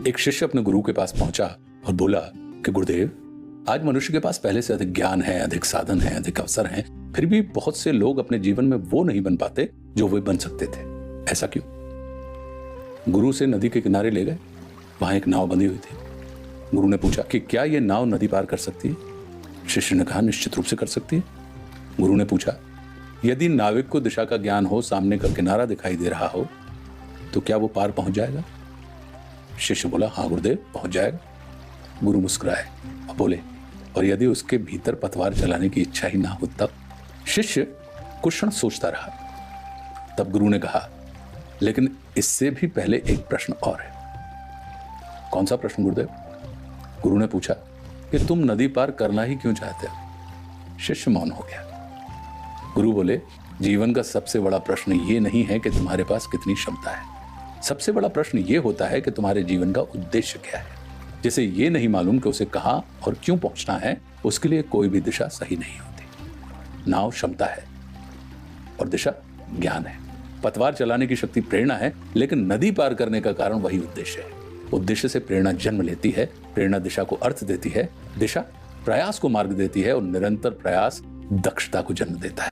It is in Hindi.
एक शिष्य अपने गुरु के पास पहुंचा और बोला कि गुरुदेव, आज मनुष्य के पास पहले से अधिक ज्ञान है, अधिक साधन है, अधिक अवसर हैं, फिर भी बहुत से लोग अपने जीवन में वो नहीं बन पाते जो वे बन सकते थे। ऐसा क्यों? गुरु से नदी के किनारे ले गए। वहां एक नाव बंधी हुई थी। गुरु ने पूछा कि क्या यह नाव नदी पार कर सकती है? शिष्य ने कहा, निश्चित रूप से कर सकती है। गुरु ने पूछा, यदि नाविक को दिशा का ज्ञान हो, सामने का किनारा दिखाई दे रहा हो, तो क्या वो पार पहुंच जाएगा? शिष्य बोला, हाँ गुरुदेव, पहुंच जाएगा। गुरु मुस्कुराए और बोले, और यदि उसके भीतर पतवार चलाने की इच्छा ही ना हो तब? शिष्य कुछ क्षण सोचता रहा। तब गुरु ने कहा, लेकिन इससे भी पहले एक प्रश्न और है। कौन सा प्रश्न गुरुदेव? गुरु ने पूछा कि तुम नदी पार करना ही क्यों चाहते हो? शिष्य मौन हो गया। गुरु बोले, जीवन का सबसे बड़ा प्रश्न ये नहीं है कि तुम्हारे पास कितनी क्षमता है। सबसे बड़ा प्रश्न ये होता है कि तुम्हारे जीवन का उद्देश्य क्या है। जिसे ये नहीं मालूम कि उसे कहां और क्यों पहुंचना है, उसके लिए कोई भी दिशा सही नहीं होती। नाव क्षमता है और दिशा ज्ञान है। पतवार चलाने की शक्ति प्रेरणा है, लेकिन नदी पार करने का कारण वही उद्देश्य है। उद्देश्य से प्रेरणा जन्म लेती है, प्रेरणा दिशा को अर्थ देती है, दिशा प्रयास को मार्ग देती है और निरंतर प्रयास दक्षता को जन्म देता है।